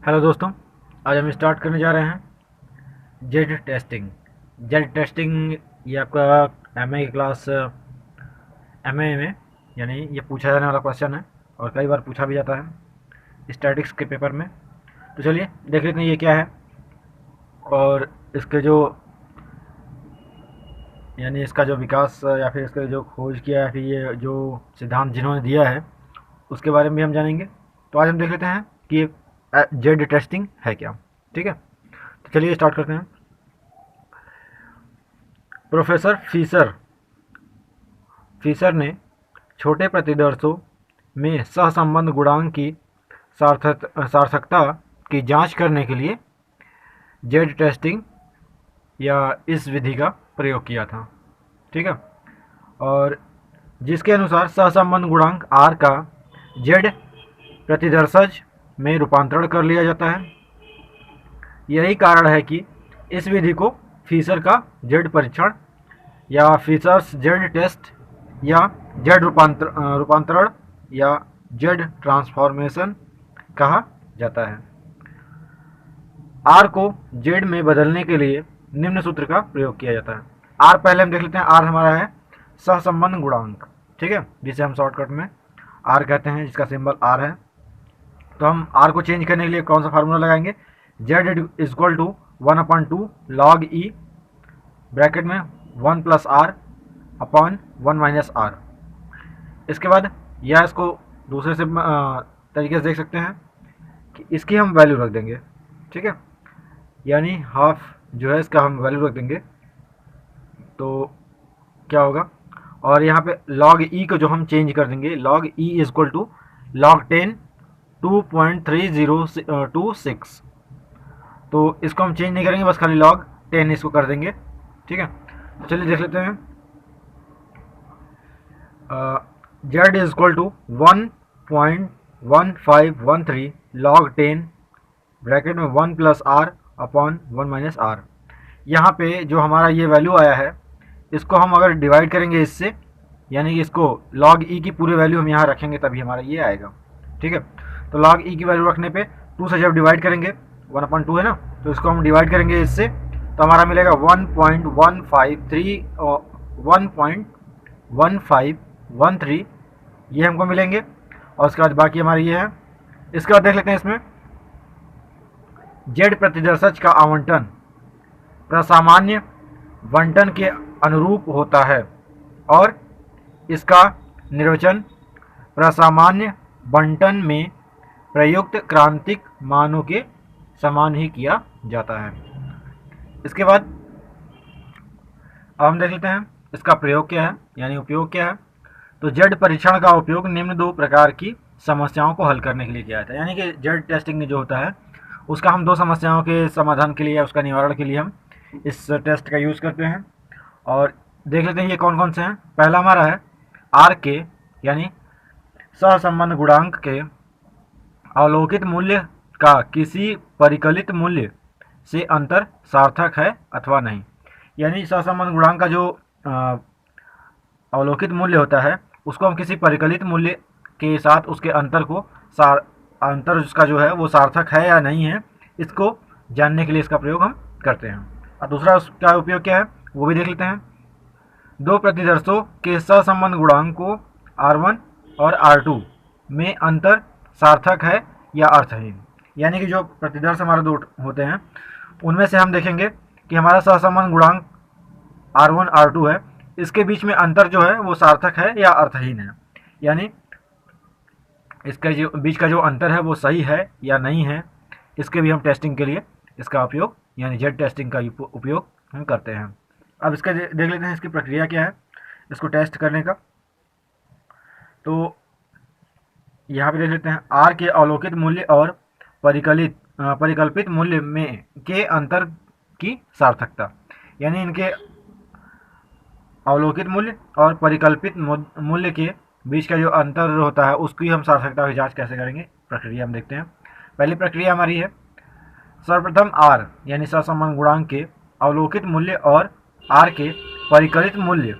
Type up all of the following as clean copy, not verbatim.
Hello दोस्तों, आज हम स्टार्ट करने जा रहे हैं जेड टेस्टिंग। जेड टेस्टिंग ये आपका एमए की क्लास एमए में यानी ये पूछा जाने वाला क्वेश्चन है और कई बार पूछा भी जाता है स्टैटिक्स के पेपर में। तो चलिए देख लेते हैं ये क्या है और इसके जो यानी इसका जो विकास या फिर इसका जो खोज किया है, फिर ये जो सिद्धांत जिन्होंने दिया है उसके बारे में भी हम जानेंगे। तो आज हम देख लेते हैं कि जेड टेस्टिंग है क्या। ठीक है, तो चलिए स्टार्ट करते हैं। प्रोफेसर फीसर फीसर ने छोटे प्रतिदर्शों में सहसंबंध गुणांक की सार्थकता की जांच करने के लिए जेड टेस्टिंग या इस विधि का प्रयोग किया था। ठीक है, और जिसके अनुसार सहसंबंध गुणांक आर का जेड प्रतिदर्शज में रूपांतरण कर लिया जाता है। यही कारण है कि इस विधि को फीसर का जेड परीक्षण या फीसर्स जेड टेस्ट या जेड रूपांतरण या जेड ट्रांसफॉर्मेशन कहा जाता है। आर को जेड में बदलने के लिए निम्न सूत्र का प्रयोग किया जाता है। आर पहले हम देख लेते हैं। आर हमारा है सहसंबंध गुणांक, ठीक है, जिसे हम शॉर्टकट में आर कहते हैं, जिसका सिंबल आर है। तो हम आर को चेंज करने के लिए कौन सा फार्मूला लगाएंगे? Z is equal to 1/2 log E bracket में 1 plus R upon 1 minus R. इसके बाद या इसको दूसरे से तरीके से देख सकते हैं कि इसकी हम वैल्यू रख देंगे। ठीक है, यानी हाफ जो है इसका हम वैल्यू रख देंगे तो क्या होगा, और यहाँ पे log ई को जो हम चेंज कर देंगे, log E is equal to log 10 2.3026। तो इसको हम चेंज नहीं करेंगे, बस खाली log 10 इसको कर देंगे। ठीक है, तो चलिए देख लेते हैं। Z is equal to 1.1513 log 10 bracket में 1 plus R upon 1 minus R. यहाँ पे जो हमारा ये वैल्यू आया है इसको हम अगर डिवाइड करेंगे इससे, यानी कि इसको log ई की पूरी वैल्यू हम यहाँ रखेंगे तभी हमारा ये आएगा। ठीक है, तो log ई की वैल्यू रखने पे 2 से जब डिवाइड करेंगे, 1/2 है ना, तो इसको हम डिवाइड करेंगे इससे तो हमारा मिलेगा 1.1513 ये हमको मिलेंगे। और उसके बाद बाकी हमारी ये है। इसके बाद देख लेते हैं इसमें जेड प्रतिदर्शज का आवंटन प्रसामान्य बंटन के अनुरूप होता है और इसका निर्वचन प्रसामान्य बंटन में प्रयुक्त क्रांतिक मानों के समान ही किया जाता है। इसके बाद अब हम देख लेते हैं इसका प्रयोग क्या है, यानी उपयोग क्या है। तो जेड परीक्षण का उपयोग निम्न 2 प्रकार की समस्याओं को हल करने के लिए किया जाता है। यानी कि जेड टेस्टिंग जो होता है उसका हम 2 समस्याओं के समाधान के लिए या उसका निवारण के लिए हम इस टेस्ट का यूज़ करते हैं। और देख लेते हैं ये कौन कौन से हैं। पहला हमारा है आर के यानी सहसंबंध गुणांक के अवलोकित मूल्य का किसी परिकलित मूल्य से अंतर सार्थक है अथवा नहीं। यानी सहसंबंध गुणांक का जो अवलोकित मूल्य होता है उसको हम किसी परिकलित मूल्य के साथ उसके अंतर को अंतर उसका जो है वो सार्थक है या नहीं है, इसको जानने के लिए इसका प्रयोग हम करते हैं। और दूसरा उसका उपयोग क्या है वो भी देख लेते हैं। 2 प्रतिदर्शों के सहसंबंध गुणांक को R1 और R2 में अंतर सार्थक है या अर्थहीन। यानी कि जो प्रतिदर्श हमारे 2 होते हैं उनमें से हम देखेंगे कि हमारा सहसंबंध गुणांक R1 R2 है, इसके बीच में अंतर जो है वो सार्थक है या अर्थहीन है। यानी इसके जो बीच का जो अंतर है वो सही है या नहीं है, इसके भी हम टेस्टिंग के लिए इसका उपयोग यानी जेड टेस्टिंग का उपयोग हम करते हैं। अब इसका देख लेते हैं इसकी प्रक्रिया क्या है इसको टेस्ट करने का। तो यहाँ पे देख लेते हैं आर के अवलोकित मूल्य और परिकल्पित मूल्य में के अंतर की सार्थकता। यानी इनके अवलोकित मूल्य और परिकल्पित मूल्य के बीच का जो अंतर होता है उसकी हम सार्थकता की जांच कैसे करेंगे, प्रक्रिया हम देखते हैं। पहली प्रक्रिया हमारी है सर्वप्रथम आर यानी सहसंबंध गुणांक के अवलोकित मूल्य और आर के परिकलित मूल्य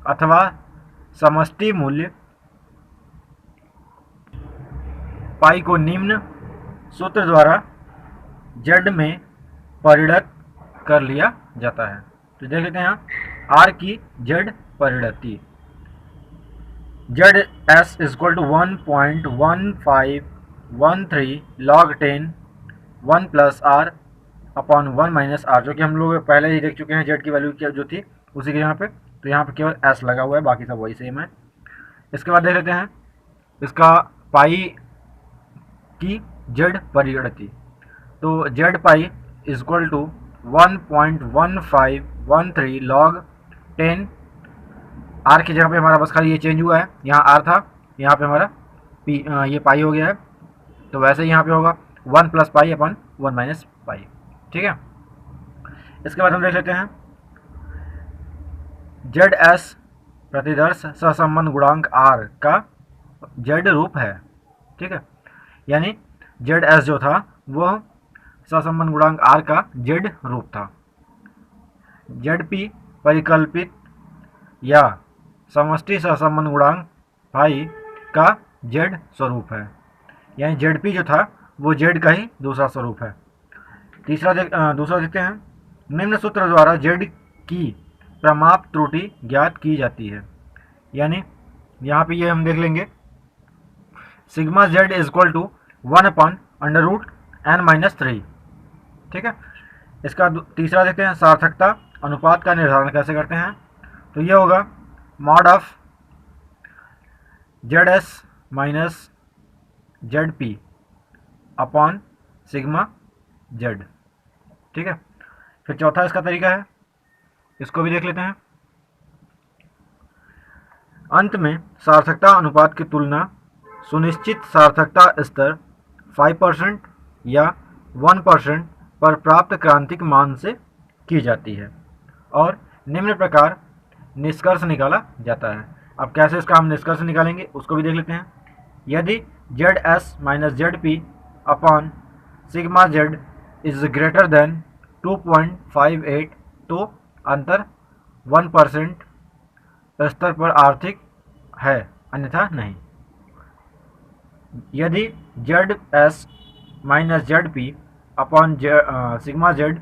अथवा समष्टि मूल्य पाई को निम्न सूत्र द्वारा जेड में परिणत कर लिया जाता है। तो देख लेते हैं यहाँ आर की जेड परिणति, Z S is equal to 1.1513 log 10 1 plus R upon 1 minus R, जो कि हम लोग पहले ही देख चुके हैं जेड की वैल्यू क्या जो थी उसी के यहाँ पे। तो यहाँ पे केवल एस लगा हुआ है, बाकी सब वही सेम है। इसके बाद देख लेते हैं इसका पाई की जेड परिणति। तो Z pi is equal to 1.1513 log 10, R की जगह पे हमारा बस खाली ये चेंज हुआ है, यहाँ आर था यहाँ पे हमारा पी ये पाई हो गया है। तो वैसे ही यहाँ पे होगा 1 प्लस पाई अपन 1 माइनस पाई। ठीक है, इसके बाद हम देख लेते हैं जेड एस प्रतिदर्श सहसंबंध गुणांक आर का जेड रूप है। ठीक है, यानी जेड एस जो था वह सहसंबंध गुणांक आर का जेड रूप था। जेड पी परिकल्पित या समष्टि सहसंबंध गुणांक फाई का जेड स्वरूप है, यानी जेड पी जो था वो जेड का ही दूसरा स्वरूप है। दूसरा देखते हैं, निम्न सूत्र द्वारा जेड की प्रमाप त्रुटि ज्ञात की जाती है। यानी यहाँ पे ये हम देख लेंगे sigma Z is equal to 1/√n-3। ठीक है, इसका तीसरा देखते हैं सार्थकता अनुपात का निर्धारण कैसे करते हैं। तो ये होगा mod of Z S minus Z P upon sigma Z. ठीक है, फिर चौथा इसका तरीका है, इसको भी देख लेते हैं। अंत में सार्थकता अनुपात की तुलना सुनिश्चित सार्थकता स्तर 5% या 1% पर प्राप्त क्रांतिक मान से की जाती है और निम्न प्रकार निष्कर्ष निकाला जाता है। अब कैसे इसका हम निष्कर्ष निकालेंगे उसको भी देख लेते हैं। यदि Z S minus Z P upon sigma Z is greater than 2.58 तो अंतर 1% स्तर पर आर्थिक है, अन्यथा नहीं। यदि Z S minus Z P upon sigma Z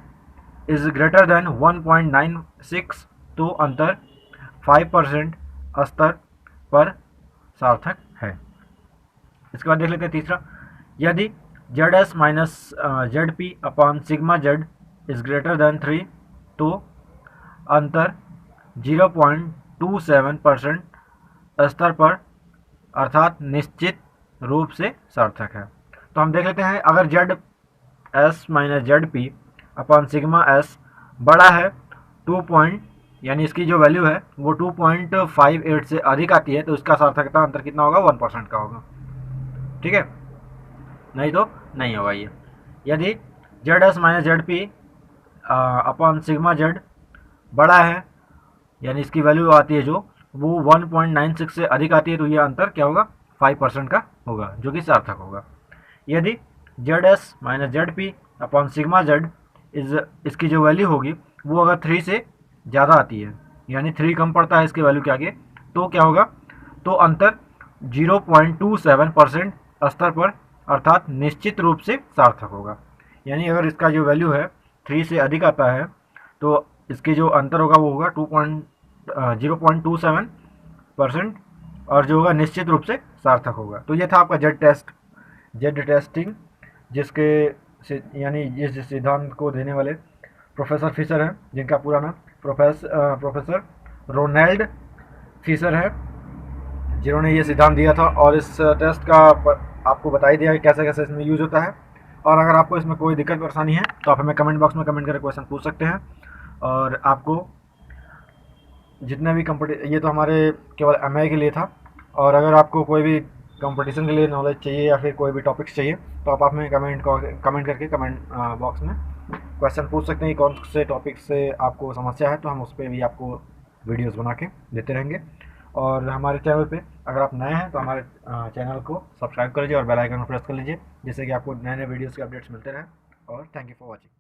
is greater than 1.96 तो अंतर 5% स्तर पर सार्थक है। इसके बाद देख लेते हैं तीसरा, यदि Z S minus Z P upon sigma Z is greater than 3 तो अंतर 0.27% स्तर पर अर्थात निश्चित रूप से सार्थक है। तो हम देख लेते हैं, अगर Z S minus Z P upon sigma S बड़ा है 2 यानी इसकी जो वैल्यू है वो 2.58 से अधिक आती है तो इसका सार्थकता अंतर कितना होगा, 1% का होगा। ठीक है, नहीं तो नहीं होगा ये। यदि Z S minus Z P upon sigma Z बड़ा है यानी इसकी वैल्यू आती है जो वो 1.96 से अधिक आती है तो ये अंतर क्या होगा, 5% का होगा, जो कि सार्थक होगा। यदि Z S minus Z P upon sigma Z इसकी जो वैल्यू होगी वो अगर 3 से ज़्यादा आती है यानी 3 कम पड़ता है इसकी वैल्यू के आगे तो क्या होगा, तो अंतर 0.27% स्तर पर अर्थात निश्चित रूप से सार्थक होगा। यानी अगर इसका जो वैल्यू है 3 से अधिक आता है तो इसकी जो अंतर होगा वो होगा 0.27% और जो होगा निश्चित रूप से सार्थक होगा। तो ये था आपका जेड टेस्टिंग, जिसके यानी जिस सिद्धांत को देने वाले प्रोफेसर फिशर हैं, जिनका पूरा नाम प्रोफेसर रोनाल्ड फिशर है, जिन्होंने ये सिद्धांत दिया था। और इस टेस्ट का आपको बता ही दिया कि कैसे कैसे इसमें यूज होता है। और अगर आपको इसमें कोई दिक्कत परेशानी है तो आप हमें कमेंट बॉक्स में कमेंट करके क्वेश्चन पूछ सकते हैं। और आपको जितने भी ये तो हमारे केवल MA के लिए था, और अगर आपको कोई भी कंपटीशन के लिए नॉलेज चाहिए या फिर कोई भी टॉपिक्स चाहिए तो आप हमें कमेंट करके कमेंट बॉक्स में क्वेश्चन पूछ सकते हैं कि कौन से टॉपिक से आपको समस्या है, तो हम उस पर भी आपको वीडियोस बना के देते रहेंगे। और हमारे चैनल पे अगर आप नए हैं तो हमारे चैनल को सब्सक्राइब कर लीजिए और बेल आइकन को प्रेस कर लीजिए, जिससे कि आपको नए नए वीडियोस के अपडेट्स मिलते रहें। और थैंक यू फॉर वॉचिंग।